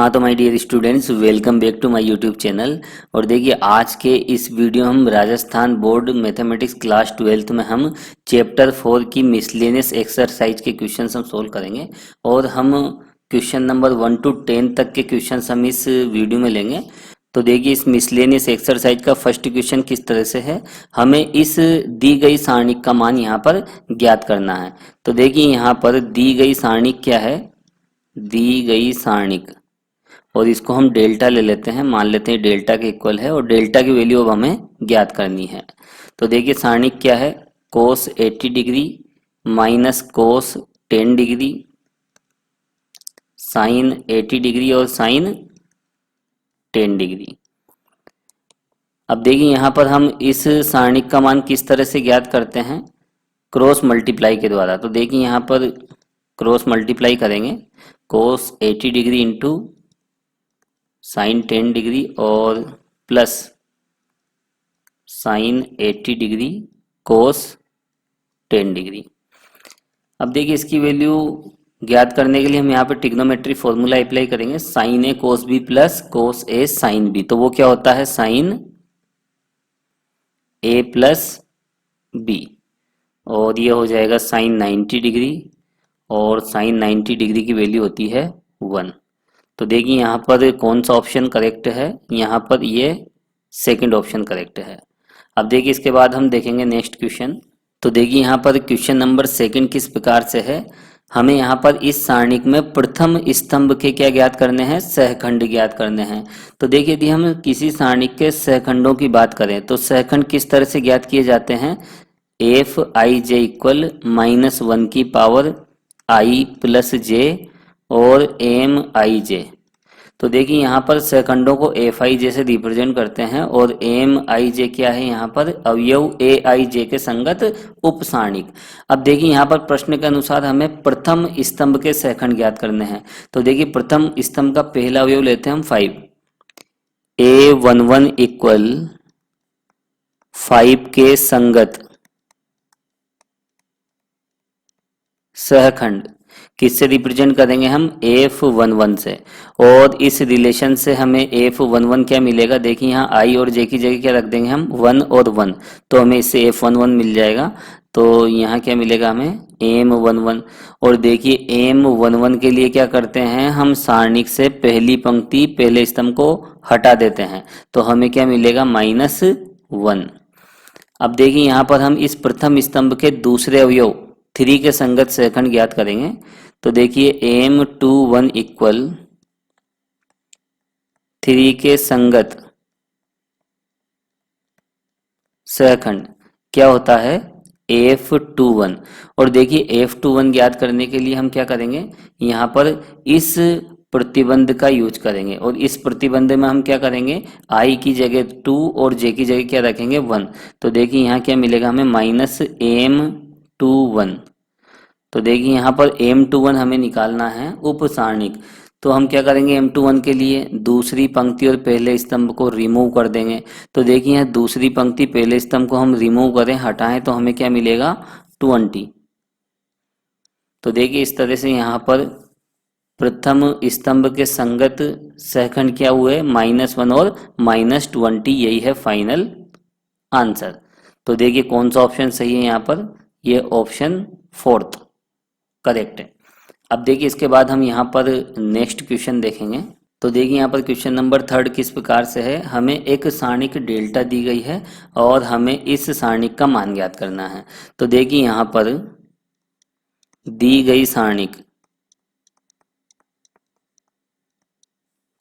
हाँ तो my dear students, welcome back to my YouTube channel. और देखिए आज के इस वीडियो हम Rajasthan board mathematics class 12th में हम चैप्टर 4 की मिसलेनियस एक्सरसाइज के क्वेश्चंस हम सोल्व करेंगे। और हम क्वेश्चन नंबर 1 to 10 तक के क्वेश्चंस हम इस वीडियो में लेंगे। तो देखिए इस मिसलेनियस एक्सरसाइज का फर्स्ट क्वेश्चन किस तरह से है, हमें इस दी गई सारणिक का मान यहाँ पर ज्ञात करना है। तो देखिए यहाँ पर दी गई सारणिक क्या है, दी गई सारणिक, और इसको हम डेल्टा ले लेते हैं, मान लेते हैं डेल्टा के इक्वल है और डेल्टा की वैल्यू अब हमें ज्ञात करनी है। तो देखिए सारणिक क्या है, कोस 80 degree minus cos 10 degree sign 80 degree और साइन 10 डिग्री। अब देखिए यहाँ पर हम इस सारणिक का मान किस तरह से ज्ञात करते हैं, क्रॉस मल्टीप्लाई के द्वारा। तो देखिए यहाँ पर क्रॉस मल्टीप्लाई करेंगे, कोस 80 डिग्री इंटू साइन 10 डिग्री और प्लस साइन 80 डिग्री कोस 10 डिग्री। अब देखिए इसकी वैल्यू ज्ञात करने के लिए हम यहाँ पे ट्रिग्नोमेट्री फॉर्मूला अप्लाई करेंगे, साइन ए कोस बी प्लस कोस ए साइन बी। तो वो क्या होता है, साइन ए प्लस बी, और ये हो जाएगा साइन 90 डिग्री, और साइन 90 डिग्री की वैल्यू होती है 1। तो देखिए यहाँ पर कौन सा ऑप्शन करेक्ट है, यहाँ पर ये सेकंड ऑप्शन करेक्ट है। अब देखिए इसके बाद हम देखेंगे नेक्स्ट क्वेश्चन। तो देखिए यहाँ पर क्वेश्चन नंबर सेकंड किस प्रकार से है, हमें यहाँ पर इस सारणिक में प्रथम स्तंभ के क्या ज्ञात करने हैं, सहखंड ज्ञात करने हैं। तो देखिए यदि हम किसी सारणिक के सहखंडों की बात करें तो सहखंड किस तरह से ज्ञात किए जाते हैं, एफ आई जे इक्वल -1 की पावर आई प्लस जे और एम आई जे। तो देखिए यहाँ पर सहखंडों को एफ आई जे से रिप्रेजेंट करते हैं और एम आई जे क्या है, यहाँ पर अवयव ए आई जे के संगत उपसारणिक। अब देखिए यहाँ पर प्रश्न के अनुसार हमें प्रथम स्तंभ के सहखंड ज्ञात करने हैं। तो देखिए प्रथम स्तंभ का पहला अवयव लेते हैं हम 5, A11 इक्वल 5 के संगत सहखंड किससे रिप्रेजेंट करेंगे हम, F11 से। और इस रिलेशन से हमें F11 क्या मिलेगा, देखिए यहाँ I और J की जगह क्या रख देंगे हम, 1 और 1, तो हमें इससे F11 मिल जाएगा। तो यहाँ क्या मिलेगा हमें, M11। और देखिए M11 के लिए क्या करते हैं हम, सारणिक से पहली पंक्ति पहले स्तंभ को हटा देते हैं, तो हमें क्या मिलेगा, -1। अब देखिए यहाँ पर हम इस प्रथम स्तंभ के दूसरे अवयव 3 के संगत सहखंड ज्ञात करेंगे। तो देखिए M21 इक्वल 3 के संगत सहखंड क्या होता है, F21। और देखिए F21 ज्ञात करने के लिए हम क्या करेंगे, यहाँ पर इस प्रतिबंध का यूज करेंगे, और इस प्रतिबंध में हम क्या करेंगे, I की जगह 2 और J की जगह क्या रखेंगे, 1। तो देखिए यहाँ क्या मिलेगा हमें, -M21। तो देखिए यहाँ पर M21 हमें निकालना है उपसारणिक। तो हम क्या करेंगे, M21 के लिए दूसरी पंक्ति और पहले स्तंभ को रिमूव कर देंगे। तो देखिए यहाँ दूसरी पंक्ति पहले स्तंभ को हम रिमूव करें, हटाएं, तो हमें क्या मिलेगा, 20। तो देखिए इस तरह से यहाँ पर प्रथम स्तंभ के संगत सहखंड क्या हुए, -1 और -20, यही है फाइनल आंसर। तो देखिए कौन सा ऑप्शन सही है यहाँ पर, ये ऑप्शन 4th करेक्ट है। अब देखिए इसके बाद हम यहाँ पर नेक्स्ट क्वेश्चन देखेंगे। तो देखिए यहाँ पर क्वेश्चन नंबर 3 किस प्रकार से है, हमें एक सारणिक डेल्टा दी गई है और हमें इस सारणिक का मान ज्ञात करना है। तो देखिए यहाँ पर दी गई सारणिक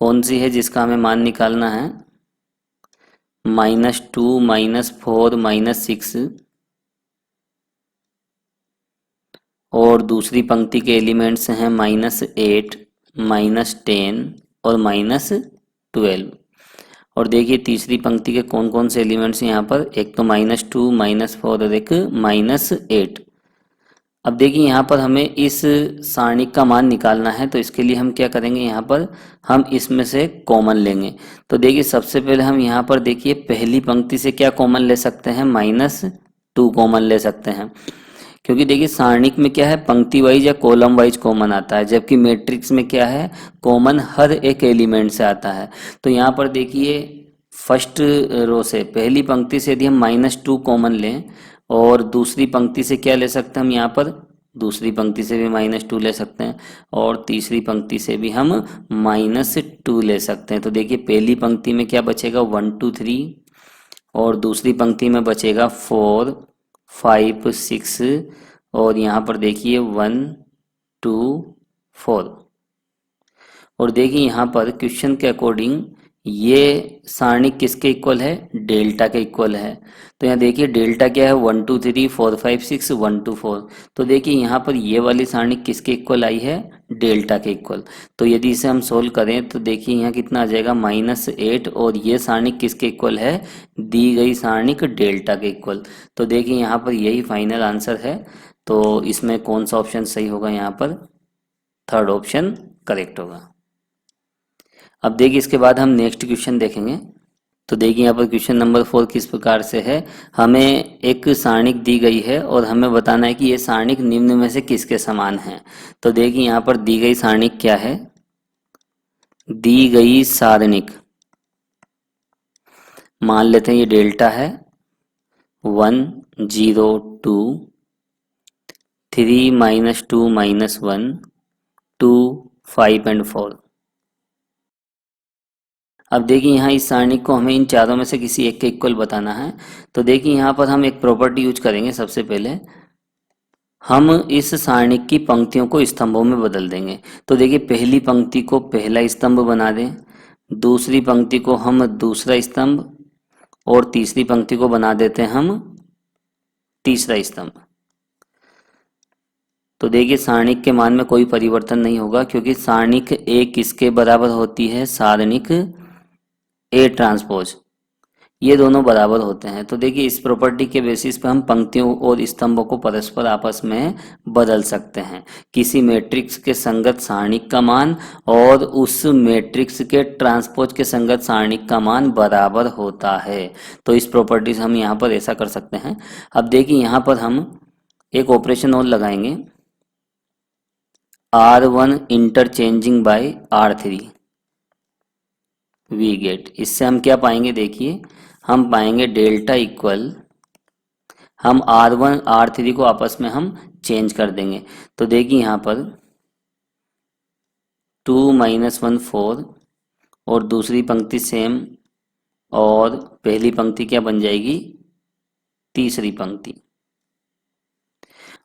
कौन सी है जिसका हमें मान निकालना है, -2 -4 -6, और दूसरी पंक्ति के एलिमेंट्स हैं -8 -10 और -12। और देखिए तीसरी पंक्ति के कौन कौन से एलिमेंट्स हैं यहाँ पर, एक तो -2 -4 और एक -8। अब देखिए यहाँ पर हमें इस सारणिक का मान निकालना है, तो इसके लिए हम क्या करेंगे, यहाँ पर हम इसमें से कॉमन लेंगे। तो देखिए सबसे पहले हम यहाँ पर देखिए पहली पंक्ति से क्या कॉमन ले सकते हैं, -2 कॉमन ले सकते हैं, क्योंकि देखिए सारणिक में क्या है, पंक्ति वाइज या कॉलम वाइज कॉमन आता है, जबकि मैट्रिक्स में क्या है, कॉमन हर एक एलिमेंट से आता है। तो यहाँ पर देखिए फर्स्ट रो से, पहली पंक्ति से यदि हम -2 कॉमन लें और दूसरी पंक्ति से क्या ले सकते हैं हम यहाँ पर, दूसरी पंक्ति से भी -2 ले सकते हैं और तीसरी पंक्ति से भी हम -2 ले सकते हैं। तो देखिए पहली पंक्ति में क्या बचेगा, 1 2 3, और दूसरी पंक्ति में बचेगा 4 5 6, और यहाँ पर देखिए 1 2 4। और देखिए यहाँ पर क्वेश्चन के अकॉर्डिंग ये सारणी किसके इक्वल है, डेल्टा के इक्वल है। तो यहाँ देखिए डेल्टा क्या है, 1 2 3 4 5 6 1 2 4। तो देखिए यहाँ पर ये वाली सारणी किसके इक्वल आई है, डेल्टा के इक्वल। तो यदि इसे हम सोल्व करें तो देखिए यहाँ कितना आ जाएगा, -8, और ये सारणी किसके इक्वल है, दी गई सारणी के डेल्टा के इक्वल। तो देखिए यहाँ पर यही फाइनल आंसर है। तो इसमें कौन सा ऑप्शन सही होगा, यहाँ पर थर्ड ऑप्शन करेक्ट होगा। अब देखिए इसके बाद हम नेक्स्ट क्वेश्चन देखेंगे। तो देखिए यहाँ पर क्वेश्चन नंबर 4 किस प्रकार से है, हमें एक सारणिक दी गई है और हमें बताना है कि ये सारणिक निम्न में से किसके समान है। तो देखिए यहाँ पर दी गई सारणिक क्या है, दी गई सारणिक मान लेते हैं ये डेल्टा है, 1 0 2 3 -2 -1 2 5 एंड 4। अब देखिए यहाँ इस सारणी को हमें इन चारों में से किसी एक के इक्वल बताना है। तो देखिए यहाँ पर हम एक प्रॉपर्टी यूज करेंगे। सबसे पहले हम इस सारणी की पंक्तियों को स्तंभों में बदल देंगे। तो देखिए पहली पंक्ति को पहला स्तंभ बना दें, दूसरी पंक्ति को हम दूसरा स्तंभ, और तीसरी पंक्ति को बना देते हैं हम तीसरा स्तंभ। तो देखिए सारणिक के मान में कोई परिवर्तन नहीं होगा, क्योंकि सारणिक ए किसके बराबर होती है, सारणिक ए ट्रांसपोज, ये दोनों बराबर होते हैं। तो देखिए इस प्रॉपर्टी के बेसिस पर हम पंक्तियों और स्तंभों को परस्पर आपस में बदल सकते हैं। किसी मैट्रिक्स के संगत सारणिक का मान और उस मैट्रिक्स के ट्रांसपोज के संगत सारणिक का मान बराबर होता है। तो इस प्रॉपर्टी से हम यहाँ पर ऐसा कर सकते हैं। अब देखिए यहाँ पर हम एक ऑपरेशन और लगाएंगे, R1 interchanging bye R3 we get. इससे हम क्या पाएंगे, देखिए हम पाएंगे डेल्टा इक्वल, हम R1 R3 को आपस में हम चेंज कर देंगे। तो देखिए यहाँ पर 2 -1 4, और दूसरी पंक्ति सेम, और पहली पंक्ति क्या बन जाएगी, तीसरी पंक्ति।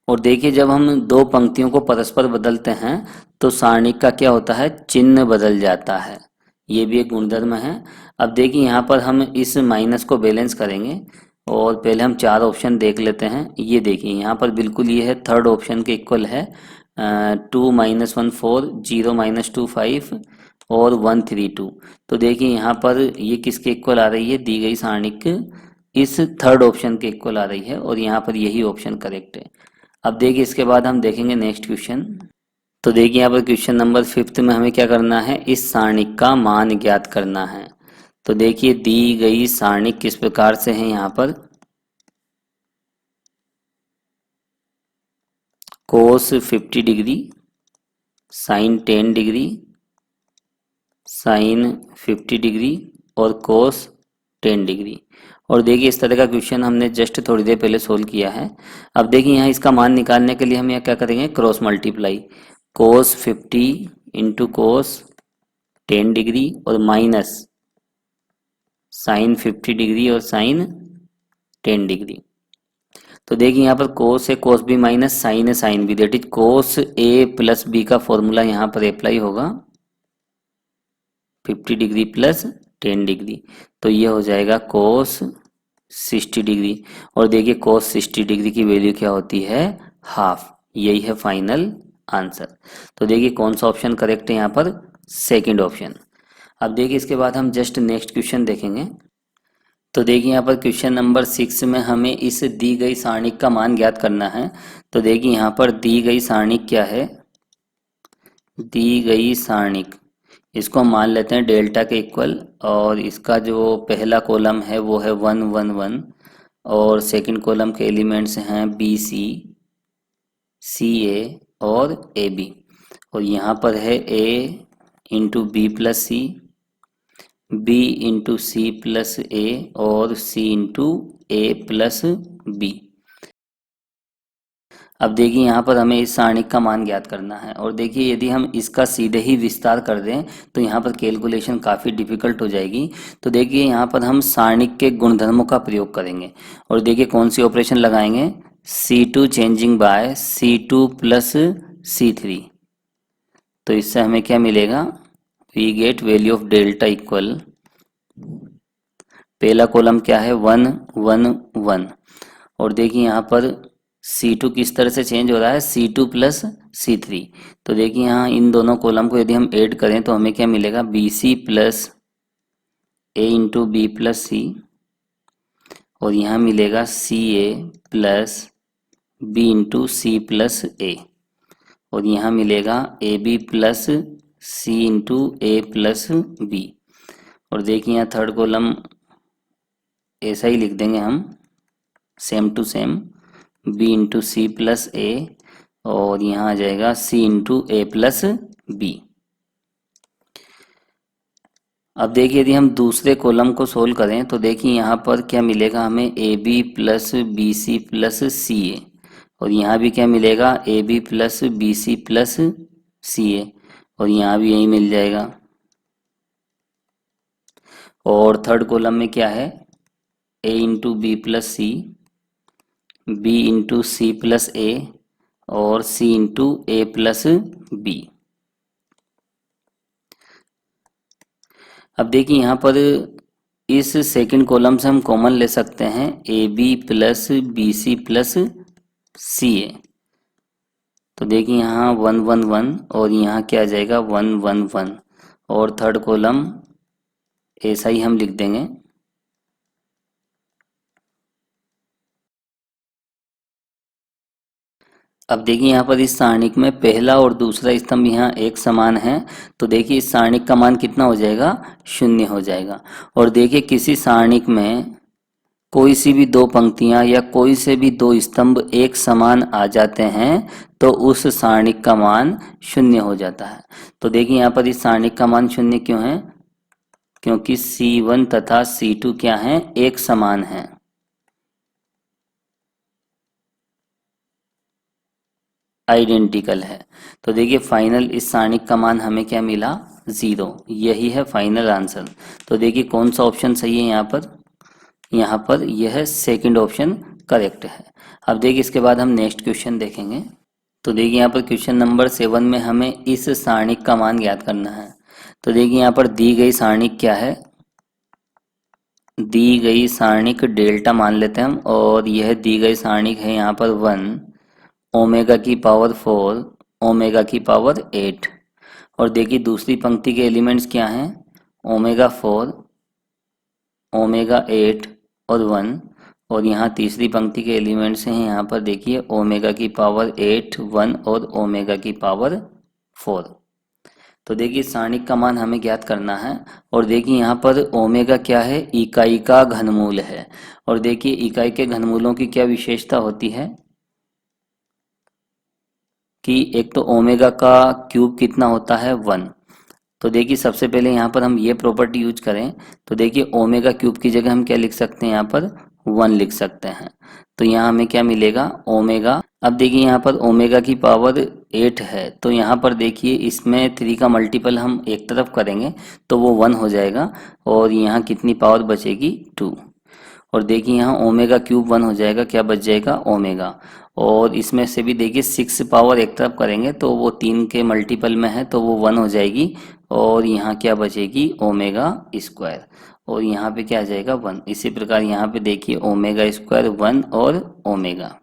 और देखिए जब हम दो पंक्तियों को परस्पर बदलते हैं तो सारणिक का क्या होता है, चिन्ह बदल जाता है। ये भी एक गुणधर्म है। अब देखिए यहाँ पर हम इस माइनस को बैलेंस करेंगे, और पहले हम चार ऑप्शन देख लेते हैं। ये देखिए यहाँ पर बिल्कुल ये है, थर्ड ऑप्शन के इक्वल है, 2 -1 4 0 -2 5 और 1 3 2। तो देखिए यहाँ पर ये किसके इक्वल आ रही है, दी गई सारणिक इस थर्ड ऑप्शन के इक्वल आ रही है, और यहाँ पर यही ऑप्शन करेक्ट है। अब देखिए इसके बाद हम देखेंगे नेक्स्ट क्वेश्चन। तो देखिए यहाँ पर क्वेश्चन नंबर 5 में हमें क्या करना है, इस सारणिक का मान ज्ञात करना है। तो देखिए दी गई सारणिक किस प्रकार से है, यहाँ पर cos 50 degree, sine 10 degree, sine 50 degree और कोस 10 डिग्री। और देखिए इस तरह का क्वेश्चन हमने जस्ट थोड़ी देर पहले सोल्व किया है। अब देखिए यहाँ इसका मान निकालने के लिए हम यहाँ क्या करेंगे, cross multiply, cos 50 into cos 10 degree और माइनस साइन 50 डिग्री और साइन 10 डिग्री। तो देखिए यहाँ पर कोस है, कोस बी माइनस साइन है, sine B, that is cos A plus B का फॉर्मूला यहाँ पर अप्लाई होगा, 50 डिग्री प्लस 10 डिग्री। तो ये हो जाएगा कोस 60 डिग्री। और देखिए कोस 60 डिग्री की वैल्यू क्या होती है, हाफ। यही है फाइनल आंसर। तो देखिए कौन सा ऑप्शन करेक्ट है यहाँ पर, सेकंड ऑप्शन। अब देखिए इसके बाद हम जस्ट नेक्स्ट क्वेश्चन देखेंगे। तो देखिए यहाँ पर क्वेश्चन नंबर 6 में हमें इस दी गई सारणिक का मान ज्ञात करना है। तो देखिए यहाँ पर दी गई सारणिक क्या है, दी गई सारणिक, इसको हम मान लेते हैं डेल्टा के इक्वल, और इसका जो पहला कॉलम है वो है 1 1 1, और सेकंड कॉलम के एलिमेंट्स हैं बी सी, सी ए और ए बी, और यहाँ पर है ए into B plus C, B into C plus A और सी इंटू ए प्लस बी। अब देखिए यहाँ पर हमें इस सारणिक का मान ज्ञात करना है, और देखिए यदि हम इसका सीधे ही विस्तार कर दें तो यहाँ पर कैलकुलेशन काफ़ी डिफिकल्ट हो जाएगी। तो देखिए यहाँ पर हम सारणिक के गुणधर्मों का प्रयोग करेंगे, और देखिए कौन सी ऑपरेशन लगाएंगे, C2 changing bye C2 plus C3। तो इससे हमें क्या मिलेगा, we get value of delta equal, पहला कॉलम क्या है 1 1 1, और देखिए यहाँ पर C2 किस तरह से चेंज हो रहा है, C2 प्लस C3। तो देखिए यहाँ इन दोनों कॉलम को यदि हम ऐड करें तो हमें क्या मिलेगा, BC plus A into B plus C, और यहाँ मिलेगा CA plus B into C plus A, और यहाँ मिलेगा AB plus C into A plus B. और देखिए यहाँ थर्ड कॉलम ऐसा ही लिख देंगे हम, same to same, b into C plus A, और यहाँ आ जाएगा c into A plus B. अब देखिए यदि हम दूसरे कॉलम को सोल्व करें तो देखिए यहाँ पर क्या मिलेगा हमें, A B plus B C plus C A, और यहाँ भी क्या मिलेगा, A B plus B C plus C A, और यहाँ भी यही मिल जाएगा। और थर्ड कॉलम में क्या है, ए into B plus C, B into C plus A और सी इंटू ए प्लस बी। अब देखिए यहाँ पर इस सेकंड कॉलम से हम कॉमन ले सकते हैं, A B plus B C plus C A. तो देखिए यहाँ 1 1 1, और यहाँ क्या आ जाएगा 1 1 1, और थर्ड कॉलम ऐसा ही हम लिख देंगे। अब देखिए यहाँ पर इस सारणिक में पहला और दूसरा स्तंभ यहाँ एक समान है, तो देखिए इस सारणिक का मान कितना हो जाएगा, 0 हो जाएगा। और देखिए किसी सारणिक में कोई सी भी दो पंक्तियां या कोई से भी दो स्तंभ एक समान आ जाते हैं तो उस सारणिक का मान 0 हो जाता है। तो देखिए यहाँ पर इस सारणिक का मान 0 क्यों है, क्योंकि C1 तथा C2 क्या हैं, एक समान हैं। आइडेंटिकल है। तो देखिए फाइनल इस सारणिक का मान हमें क्या मिला, 0। यही है फाइनल आंसर। तो देखिए कौन सा ऑप्शन सही है यहाँ पर यह सेकंड ऑप्शन करेक्ट है। अब देखिए इसके बाद हम नेक्स्ट क्वेश्चन देखेंगे। तो देखिए यहाँ पर क्वेश्चन नंबर 7 में हमें इस सारणिक का मान ज्ञात करना है। तो देखिए यहाँ पर दी गई सारणिक क्या है, दी गई सारणिक डेल्टा मान लेते हैं हम, और यह दी गई सारणिक है यहाँ पर 1 ओमेगा की पावर 4 ओमेगा की पावर 8। और देखिए दूसरी पंक्ति के एलिमेंट्स क्या हैं, ओमेगा 4 ओमेगा 8 और 1, और यहाँ तीसरी पंक्ति के एलिमेंट्स हैं यहाँ पर देखिए ओमेगा की पावर 8 1 और ओमेगा की पावर 4। तो देखिए सारणिक का मान हमें ज्ञात करना है, और देखिए यहाँ पर ओमेगा क्या है, इकाई का घनमूल है। और देखिए इकाई के घनमूलों की क्या विशेषता होती है कि एक तो ओमेगा का क्यूब कितना होता है 1। तो देखिए सबसे पहले यहाँ पर हम ये प्रॉपर्टी यूज करें तो देखिए ओमेगा क्यूब की जगह हम क्या लिख सकते हैं, यहाँ पर 1 लिख सकते हैं। तो यहाँ हमें क्या मिलेगा, ओमेगा। अब देखिए यहाँ पर ओमेगा की पावर 8 है, तो यहाँ पर देखिए इसमें 3 का मल्टीपल हम एक तरफ करेंगे तो वो 1 हो जाएगा, और यहाँ कितनी पावर बचेगी 2। और देखिए यहाँ ओमेगा क्यूब 1 हो जाएगा, क्या बच जाएगा ओमेगा। और इसमें से भी देखिए 6 पावर एक तरफ करेंगे तो वो 3 के मल्टीपल में है तो वो 1 हो जाएगी, और यहाँ क्या बचेगी ओमेगा स्क्वायर, और यहाँ पे क्या आ जाएगा 1। इसी प्रकार यहाँ पे देखिए ओमेगा स्क्वायर 1 और ओमेगा।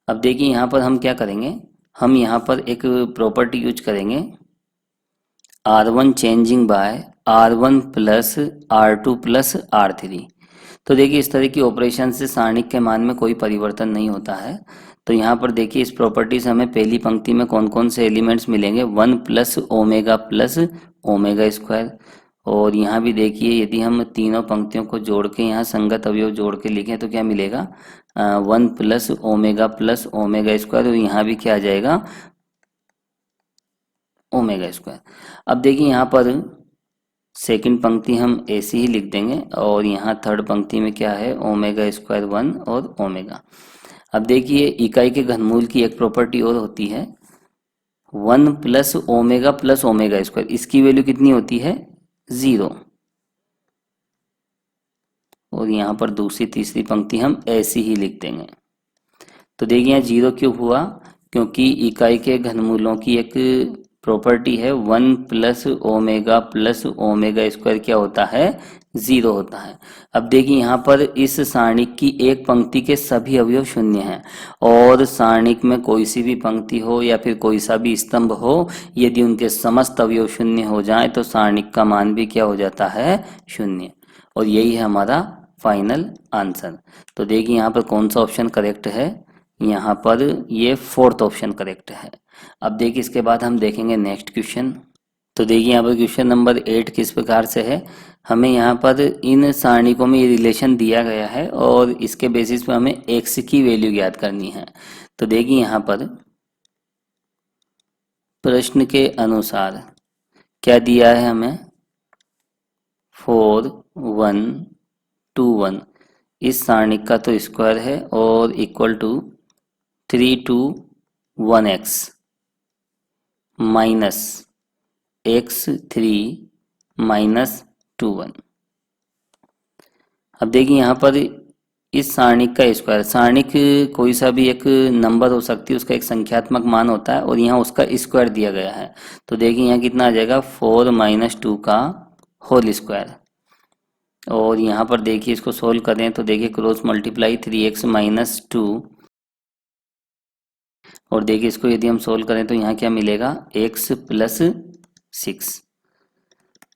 अब देखिए यहाँ पर हम क्या करेंगे, हम यहाँ पर एक प्रॉपर्टी यूज करेंगे, R1 changing bye R1 plus R2 plus R3। तो देखिए इस तरह की ऑपरेशन से सारणिक के मान में कोई परिवर्तन नहीं होता है। तो यहाँ पर देखिए इस प्रॉपर्टी से हमें पहली पंक्ति में कौन कौन से एलिमेंट्स मिलेंगे, 1 प्लस ओमेगा स्क्वायर, और यहाँ भी देखिए यदि हम तीनों पंक्तियों को जोड़ के यहाँ संगत अवयव जोड़ के लिखें तो क्या मिलेगा, 1 + ओमेगा स्क्वायर, और यहाँ भी क्या आ जाएगा, ओमेगा स्क्वायर। अब देखिए यहाँ पर सेकंड पंक्ति हम ऐसी ही लिख देंगे और यहाँ थर्ड पंक्ति में क्या है, ओमेगा स्क्वायर 1 और ओमेगा। अब देखिए इकाई के घनमूल की एक प्रॉपर्टी और होती है, 1 + ओमेगा स्क्वायर, इसकी वैल्यू कितनी होती है, 0। और यहाँ पर दूसरी तीसरी पंक्ति हम ऐसी ही लिख देंगे। तो देखिए यहाँ 0 क्यों हुआ, क्योंकि इकाई के घनमूलों की एक प्रॉपर्टी है 1 + ओमेगा स्क्वायर क्या होता है, 0 होता है। अब देखिए यहाँ पर इस सारणिक की एक पंक्ति के सभी अवयव शून्य हैं, और सारणिक में कोई सी भी पंक्ति हो या फिर कोई सा भी स्तंभ हो, यदि उनके समस्त अवयव शून्य हो जाए तो सारणिक का मान भी क्या हो जाता है, शून्य। और यही है हमारा फाइनल आंसर। तो देखिए यहाँ पर कौन सा ऑप्शन करेक्ट है, यहाँ पर ये फोर्थ ऑप्शन करेक्ट है। अब देखिए इसके बाद हम देखेंगे नेक्स्ट क्वेश्चन। तो देखिए यहाँ पर क्वेश्चन नंबर 8 किस प्रकार से है, हमें यहाँ पर इन सारणिकों में ये रिलेशन दिया गया है और इसके बेसिस पे हमें x की वैल्यू ज्ञात करनी है। तो देखिए यहाँ पर प्रश्न के अनुसार क्या दिया है हमें, 4 1 2 1, इस सारणिक का तो स्क्वायर है और equal to 3 2 1x minus x3 minus 2 1। अब देखिए यहाँ पर इस सारणिक का स्क्वायर, सारणिक कोई सा भी एक नंबर हो सकती है, उसका एक संख्यात्मक मान होता है और यहाँ उसका स्क्वायर दिया गया है। तो देखिए यहाँ कितना आ जाएगा, 4 - 2 का होल स्क्वायर। और यहाँ पर देखिए इसको सोल्व करें तो देखिए क्रॉस मल्टीप्लाई 3x - 2, और देखिए इसको यदि हम सोल्व करें तो यहाँ क्या मिलेगा, x + 6।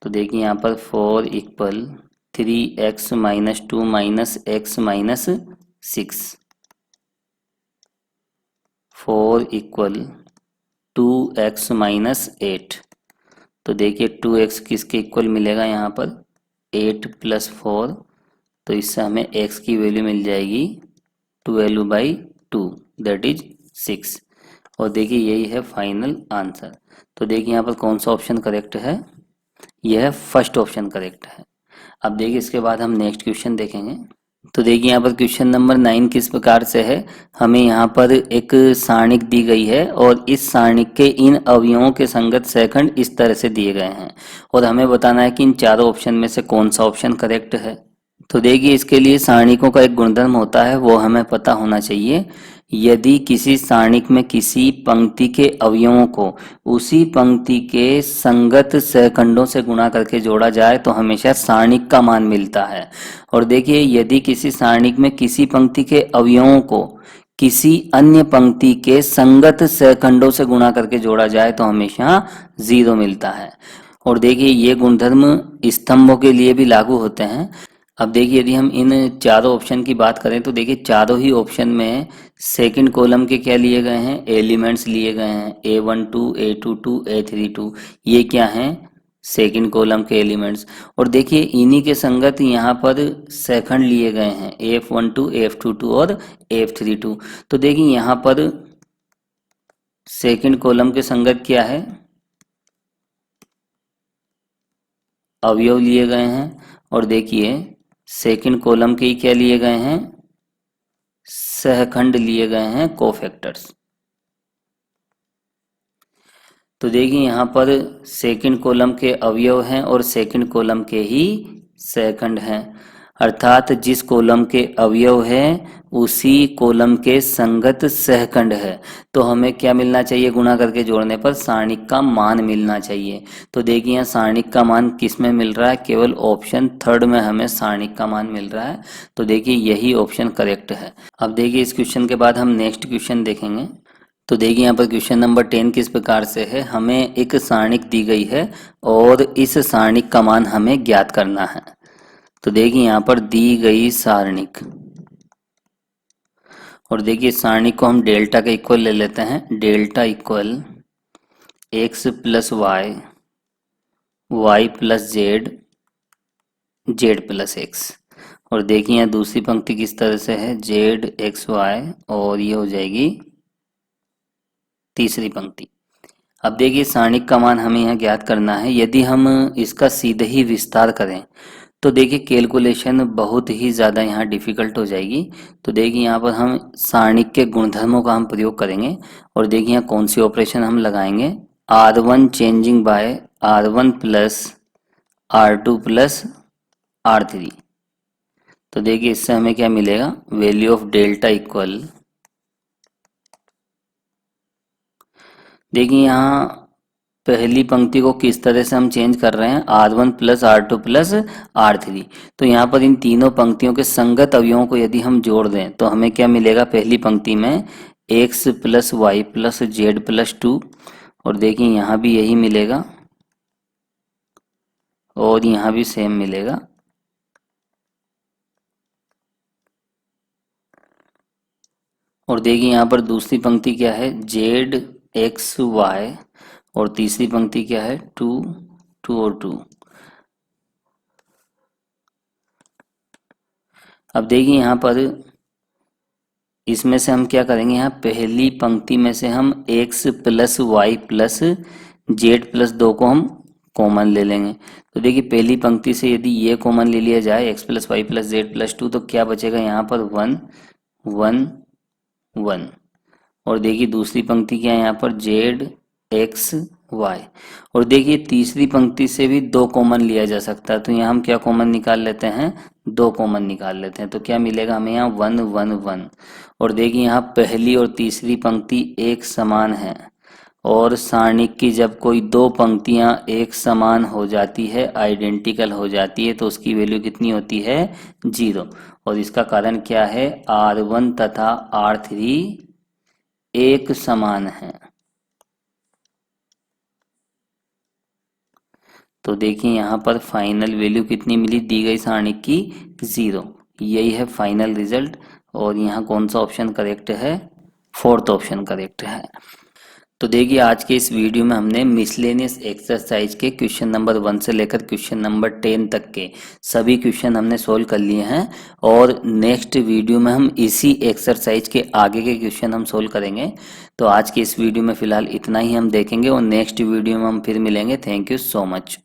तो देखिए यहाँ पर 4 = 3x - 2 - x - 6, 4 = 2x - 8। तो देखिए 2x किसके इक्वल मिलेगा, यहाँ पर 8 + 4, तो इससे हमें x की वैल्यू मिल जाएगी 12/2 दैट इज 6। और देखिए यही है फाइनल आंसर। तो देखिए यहाँ पर कौन सा ऑप्शन करेक्ट है, यह फर्स्ट ऑप्शन करेक्ट है। अब देखिए इसके बाद हम नेक्स्ट क्वेश्चन देखेंगे। तो देखिए यहाँ पर क्वेश्चन नंबर 9 किस प्रकार से है, हमें यहाँ पर एक सारणिक दी गई है और इस सारणिक के इन अवयवों के संगत सेकंड इस तरह से दिए गए हैं और हमें बताना है कि इन चारों ऑप्शन में से कौन सा ऑप्शन करेक्ट है। तो देखिए इसके लिए सारणिकों का एक गुणधर्म होता है, वो हमें पता होना चाहिए। यदि किसी सारणिक में किसी पंक्ति के अवयवों को उसी पंक्ति के संगत सहखंडों से गुणा करके जोड़ा जाए तो हमेशा सारणिक का मान मिलता है। और देखिए यदि किसी सारणिक में किसी पंक्ति के अवयवों को किसी अन्य पंक्ति के संगत सहखंडों से गुणा करके जोड़ा जाए तो हमेशा 0 मिलता है। और देखिए ये गुणधर्म स्तंभों के लिए भी लागू होते हैं। अब देखिए यदि हम इन चारों ऑप्शन की बात करें तो देखिए चारों ही ऑप्शन में सेकंड कॉलम के क्या लिए गए हैं, एलिमेंट्स लिए गए हैं, A12 A22 A32, ये क्या हैं, सेकंड कॉलम के एलिमेंट्स। और देखिए इन्हीं के संगत यहाँ पर सेकंड लिए गए हैं, F12 F22 और F32। तो देखिए यहाँ पर सेकंड कॉलम के संगत क्या है, अवयव लिए गए हैं, और देखिए सेकंड कॉलम के ही क्या लिए गए हैं, सहखंड लिए गए हैं, कोफैक्टर्स। तो देखिए यहाँ पर सेकंड कॉलम के अवयव हैं और सेकंड कॉलम के ही सहखंड हैं, अर्थात जिस कॉलम के अवयव हैं उसी कॉलम के संगत सहखंड है। तो हमें क्या मिलना चाहिए, गुणा करके जोड़ने पर सारणिक का मान मिलना चाहिए। तो देखिए यहाँ सारणिक का मान किस में मिल रहा है, केवल ऑप्शन थर्ड में हमें सारणिक का मान मिल रहा है। तो देखिए यही ऑप्शन करेक्ट है। अब देखिए इस क्वेश्चन के बाद हम नेक्स्ट क्वेश्चन देखेंगे। तो देखिए यहाँ पर क्वेश्चन नंबर 10 किस प्रकार से है, हमें एक सारणिक दी गई है और इस सारणिक का मान हमें ज्ञात करना है। तो देखिए यहाँ पर दी गई सारणिक, और देखिए सारणिक को हम डेल्टा के इक्वल ले लेते हैं, delta equal x + y y + z Z plus x. और देखिए यहाँ दूसरी पंक्ति किस तरह से है, जेड एक्स वाई, और ये हो जाएगी तीसरी पंक्ति। अब देखिए सारणिक का मान हमें यहाँ ज्ञात करना है। यदि हम इसका सीधे ही विस्तार करें तो देखिए कैलकुलेशन बहुत ही ज़्यादा यहाँ डिफ़िकल्ट हो जाएगी। तो देखिए यहाँ पर हम सारणिक के गुणधर्मों का हम प्रयोग करेंगे और देखिए यहाँ कौन सी ऑपरेशन हम लगाएंगे, R1 changing bye R1 plus R2 plus R3। तो देखिए इससे हमें क्या मिलेगा, वैल्यू ऑफ डेल्टा इक्वल, देखिए यहाँ पहली पंक्ति को किस तरह से हम चेंज कर रहे हैं, R1 plus R2 plus R3। तो यहाँ पर इन तीनों पंक्तियों के संगत अवयवों को यदि हम जोड़ दें तो हमें क्या मिलेगा, पहली पंक्ति में x plus y plus z plus 2, और देखिए यहाँ भी यही मिलेगा और यहाँ भी सेम मिलेगा। और देखिए यहाँ पर दूसरी पंक्ति क्या है, जेड एक्स वाई, और तीसरी पंक्ति क्या है, 2 2 और 2। अब देखिए यहाँ पर इसमें से हम क्या करेंगे, यहाँ पहली पंक्ति में से हम x plus y plus z plus 2 को हम कॉमन ले लेंगे। तो देखिए पहली पंक्ति से यदि ये कॉमन ले लिया जाए, x plus y plus z plus 2, तो क्या बचेगा यहाँ पर 1 1 1। और देखिए दूसरी पंक्ति क्या है यहाँ पर, जेड एक्स वाई। और देखिए तीसरी पंक्ति से भी 2 कॉमन लिया जा सकता है, तो यहाँ हम क्या कॉमन निकाल लेते हैं, 2 कॉमन निकाल लेते हैं। तो क्या मिलेगा हमें यहाँ 1 1 1। और देखिए यहाँ पहली और तीसरी पंक्ति एक समान है, और सारणिक की जब कोई दो पंक्तियां एक समान हो जाती है, आइडेंटिकल हो जाती है, तो उसकी वैल्यू कितनी होती है, 0। और इसका कारण क्या है, R1 तथा R3 एक समान है। तो देखिए यहाँ पर फाइनल वैल्यू कितनी मिली, दी गई सारणिक की 0। यही है फाइनल रिजल्ट। और यहाँ कौन सा ऑप्शन करेक्ट है, फोर्थ ऑप्शन करेक्ट है। तो देखिए आज के इस वीडियो में हमने मिसलेनियस एक्सरसाइज के क्वेश्चन नंबर 1 से लेकर क्वेश्चन नंबर 10 तक के सभी क्वेश्चन हमने सोल्व कर लिए हैं, और नेक्स्ट वीडियो में हम इसी एक्सरसाइज के आगे के क्वेश्चन हम सोल्व करेंगे। तो आज के इस वीडियो में फिलहाल इतना ही हम देखेंगे, और नेक्स्ट वीडियो में हम फिर मिलेंगे। Thank you so much.